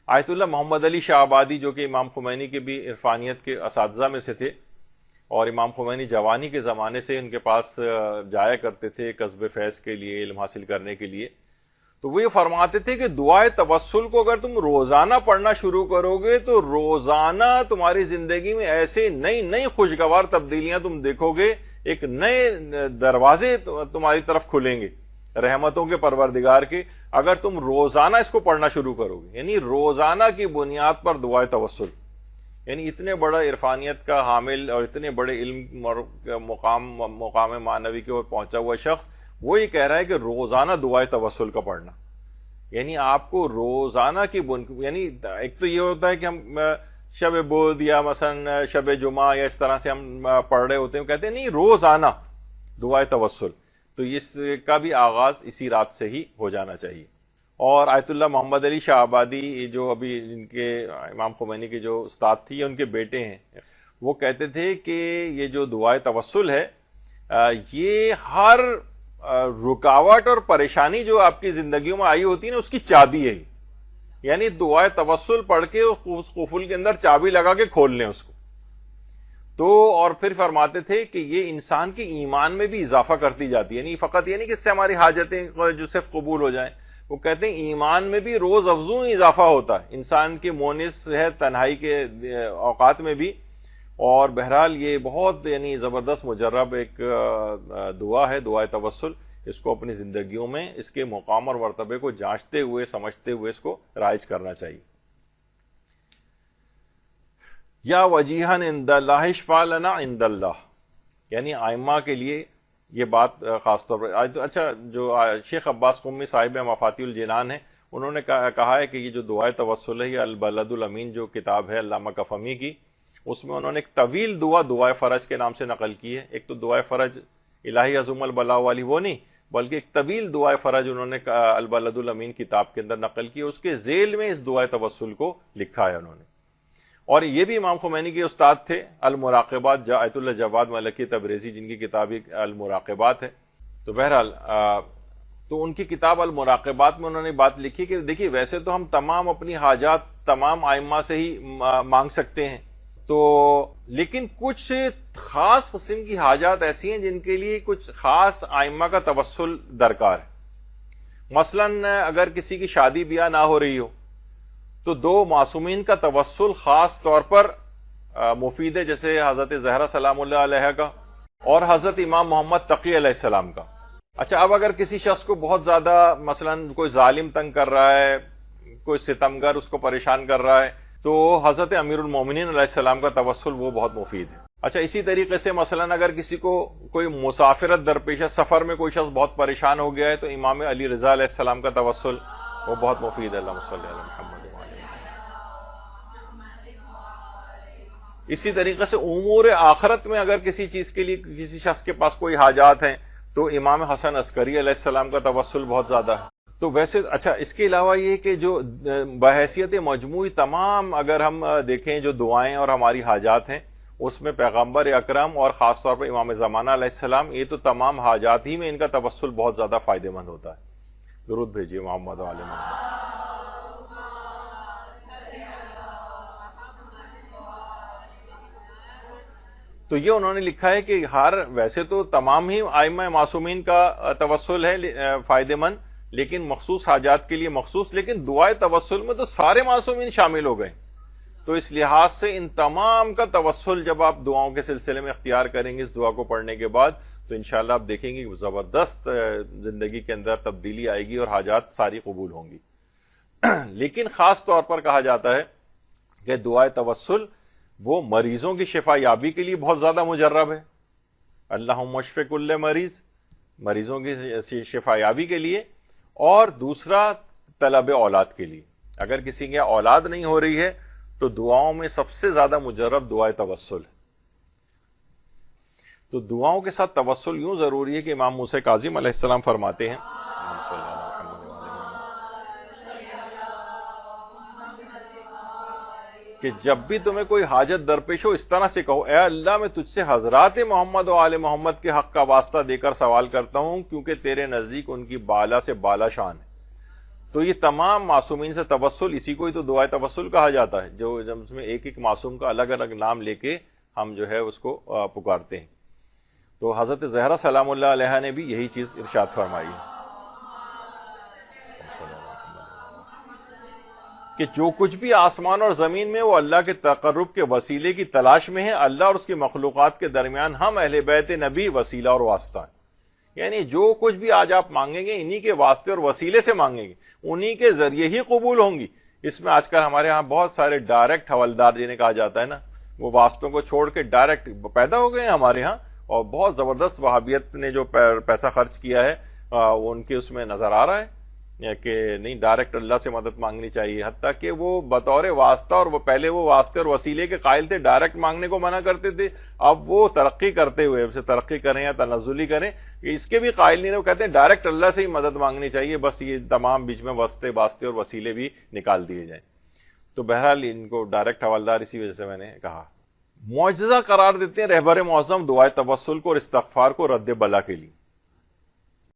آیت اللہ محمد علی شاہ آبادی جو کہ امام خمینی کے بھی عرفانیت کے اساتذہ میں سے تھے، اور امام خمینی جوانی کے زمانے سے ان کے پاس جایا کرتے تھے کسب فیض کے لیے، علم حاصل کرنے کے لیے، تو وہ یہ فرماتے تھے کہ دعائے توسل کو اگر تم روزانہ پڑھنا شروع کرو گے تو روزانہ تمہاری زندگی میں ایسے نئی نئی خوشگوار تبدیلیاں تم دیکھو گے، ایک نئے دروازے تمہاری طرف کھلیں گے رحمتوں کے پروردگار کے، اگر تم روزانہ اس کو پڑھنا شروع کرو گے۔ یعنی روزانہ کی بنیاد پر دعائے توسل، یعنی اتنے بڑا عرفانیت کا حامل اور اتنے بڑے علم اور مقام معنوی کے اوپر پہنچا ہوا شخص وہ یہ کہہ رہا ہے کہ روزانہ دعائے توسل کا پڑھنا، یعنی آپ کو روزانہ کی یعنی ایک تو یہ ہوتا ہے کہ ہم شب بود یا مثلا شب جمعہ یا اس طرح سے ہم پڑھ رہے ہوتے ہیں، کہتے ہیں نہیں روزانہ دعائے توسل، تو اس کا بھی آغاز اسی رات سے ہی ہو جانا چاہیے۔ اور آیت اللہ محمد علی شاہ آبادی جو ابھی جن کے امام خمینی کے جو استاد تھی ان کے بیٹے ہیں، وہ کہتے تھے کہ یہ جو دعائے توسل ہے یہ ہر رکاوٹ اور پریشانی جو آپ کی زندگیوں میں آئی ہوتی ہے نا اس کی چابی ہے، یعنی دعائے توسل پڑھ کے اس قفل کے اندر چابی لگا کے کھول لیں اس کو تو، اور پھر فرماتے تھے کہ یہ انسان کے ایمان میں بھی اضافہ کرتی جاتی ہے، یعنی فقط یہ نہیں کہ اس سے ہماری حاجتیں جو صرف قبول ہو جائیں، وہ کہتے ہیں ایمان میں بھی روز افزوں اضافہ ہوتا ہے انسان کے مونس ہے تنہائی کے اوقات میں بھی۔ اور بہرحال یہ بہت یعنی زبردست مجرب ایک دعا ہے دعائے توسل، اس کو اپنی زندگیوں میں اس کے مقام اور مرتبے کو جانچتے ہوئے سمجھتے ہوئے اس کو رائج کرنا چاہیے۔ یا وجیہن عند اللہ اشفع لنا عند اللہ، یعنی ائمہ کے لیے یہ بات خاص طور پر اچھا جو شیخ عباس قمی صاحب مفاتیح الجنان ہیں انہوں نے کہا ہے کہ یہ جو دعائے توسل ہے یہ البلد الامین جو کتاب ہے علامہ کفمی کی، اس میں انہوں نے ایک طویل دعا دعائے فرج کے نام سے نقل کی ہے۔ ایک تو دعائے فرج الہی عظم البلاء والی وہ نہیں، بلکہ ایک طویل دعائے فرج انہوں نے البلد الامین کتاب کے اندر نقل کی، اس کے ذیل میں اس دعائے توسل کو لکھا ہے انہوں نے۔ اور یہ بھی امام خمینی کے استاد تھے المراقبات، آیت اللہ جواد ملکی تبریزی جن کی کتاب المراقبات ہے۔ تو بہرحال تو ان کی کتاب المراقبات میں انہوں نے بات لکھی کہ دیکھیے ویسے تو ہم تمام اپنی حاجات تمام ائمہ سے ہی مانگ سکتے ہیں، تو لیکن کچھ خاص قسم کی حاجات ایسی ہیں جن کے لیے کچھ خاص ائمہ کا توسل درکار ہے۔ مثلا اگر کسی کی شادی بیاہ نہ ہو رہی ہو تو دو معصومین کا توسل خاص طور پر مفید ہے، جیسے حضرت زہرا سلام اللہ علیہ کا اور حضرت امام محمد تقی علیہ السلام کا۔ اچھا اب اگر کسی شخص کو بہت زیادہ مثلا کوئی ظالم تنگ کر رہا ہے، کوئی ستمگر اس کو پریشان کر رہا ہے، تو حضرت امیر المومنین علیہ السلام کا توسل وہ بہت مفید ہے۔ اچھا اسی طریقے سے مثلا اگر کسی کو کوئی مسافرت درپیش ہے، سفر میں کوئی شخص بہت پریشان ہو گیا ہے تو امام علی رضا علیہ السلام کا توسل وہ بہت مفید ہے۔ اللہم صلی علی محمد۔ اسی طریقے سے امور آخرت میں اگر کسی چیز کے لیے کسی شخص کے پاس کوئی حاجات ہیں تو امام حسن عسکری علیہ السلام کا توسل بہت زیادہ ہے۔ تو ویسے اچھا اس کے علاوہ یہ کہ جو بحیثیت مجموعی تمام اگر ہم دیکھیں جو دعائیں اور ہماری حاجات ہیں اس میں پیغمبر اکرم اور خاص طور پر امام زمانہ علیہ السلام یہ تو تمام حاجات ہی میں ان کا توسل بہت زیادہ فائدہ مند ہوتا ہے۔ درود بھیجیے محمد و آل محمد۔ تو یہ انہوں نے لکھا ہے کہ ویسے تو تمام ہی ائمہ معصومین کا توسل ہے فائدہ مند، لیکن مخصوص حاجات کے لیے مخصوص، لیکن دعائے توسل میں تو سارے معصومین شامل ہو گئے، تو اس لحاظ سے ان تمام کا توسل جب آپ دعاؤں کے سلسلے میں اختیار کریں گے اس دعا کو پڑھنے کے بعد تو انشاءاللہ آپ دیکھیں گے کہ زبردست زندگی کے اندر تبدیلی آئے گی اور حاجات ساری قبول ہوں گی۔ لیکن خاص طور پر کہا جاتا ہے کہ دعائے توسل وہ مریضوں کی شفا یابی کے لیے بہت زیادہ مجرب ہے، اللہم اشف کل مریض، مریضوں کی شفا یابی کے لیے، اور دوسرا طلب اولاد کے لیے۔ اگر کسی کی اولاد نہیں ہو رہی ہے تو دعاؤں میں سب سے زیادہ مجرب دعائے توسل ہے۔ تو دعاؤں کے ساتھ توسل یوں ضروری ہے کہ امام موسیٰ کاظم علیہ السلام فرماتے ہیں کہ جب بھی تمہیں کوئی حاجت درپیش ہو اس طرح سے کہو، اے اللہ میں تجھ سے حضرات محمد و آل محمد کے حق کا واسطہ دے کر سوال کرتا ہوں کیونکہ تیرے نزدیک ان کی بالا سے بالا شان ہے۔ تو یہ تمام معصومین سے توسل، اسی کو ہی تو دعائے توسل کہا جاتا ہے، جو جب اس میں ایک ایک معصوم کا الگ الگ نام لے کے ہم جو ہے اس کو پکارتے ہیں۔ تو حضرت زہرا سلام اللہ علیہا نے بھی یہی چیز ارشاد فرمائی ہے کہ جو کچھ بھی آسمان اور زمین میں وہ اللہ کے تقرب کے وسیلے کی تلاش میں ہے، اللہ اور اس کی مخلوقات کے درمیان ہم اہل بیت نبی وسیلہ اور واسطہ ہیں۔ یعنی جو کچھ بھی آج آپ مانگیں گے انہی کے واسطے اور وسیلے سے مانگیں گے، انہی کے ذریعے ہی قبول ہوں گی۔ اس میں آج کل ہمارے ہاں بہت سارے ڈائریکٹ حوالدار جنہیں کہا جاتا ہے نا، وہ واسطوں کو چھوڑ کے ڈائریکٹ پیدا ہو گئے ہیں ہمارے ہاں، اور بہت زبردست وہابیت نے جو پیسہ خرچ کیا ہے ان کے اس میں نظر آ رہا ہے کہ نہیں، ڈائریکٹ اللہ سے مدد مانگنی چاہیے، حتیٰ کہ وہ بطور واسطہ، اور وہ پہلے وہ واسطے اور وسیلے کے قائل تھے، ڈائریکٹ مانگنے کو منع کرتے تھے، اب وہ ترقی کرتے ہوئے، اسے ترقی کریں یا تنزلی کریں، اس کے بھی قائل نہیں رہے، وہ کہتے ہیں ڈائریکٹ اللہ سے ہی مدد مانگنی چاہیے، بس یہ تمام بیچ میں واسطے اور وسیلے بھی نکال دیے جائیں۔ تو بہرحال ان کو ڈائریکٹ حوالدار اسی وجہ سے میں نے کہا۔ معجزہ قرار دیتے ہیں رہبر معظم دعائے توسل کو اور استغفار کو رد بلا کے لیے۔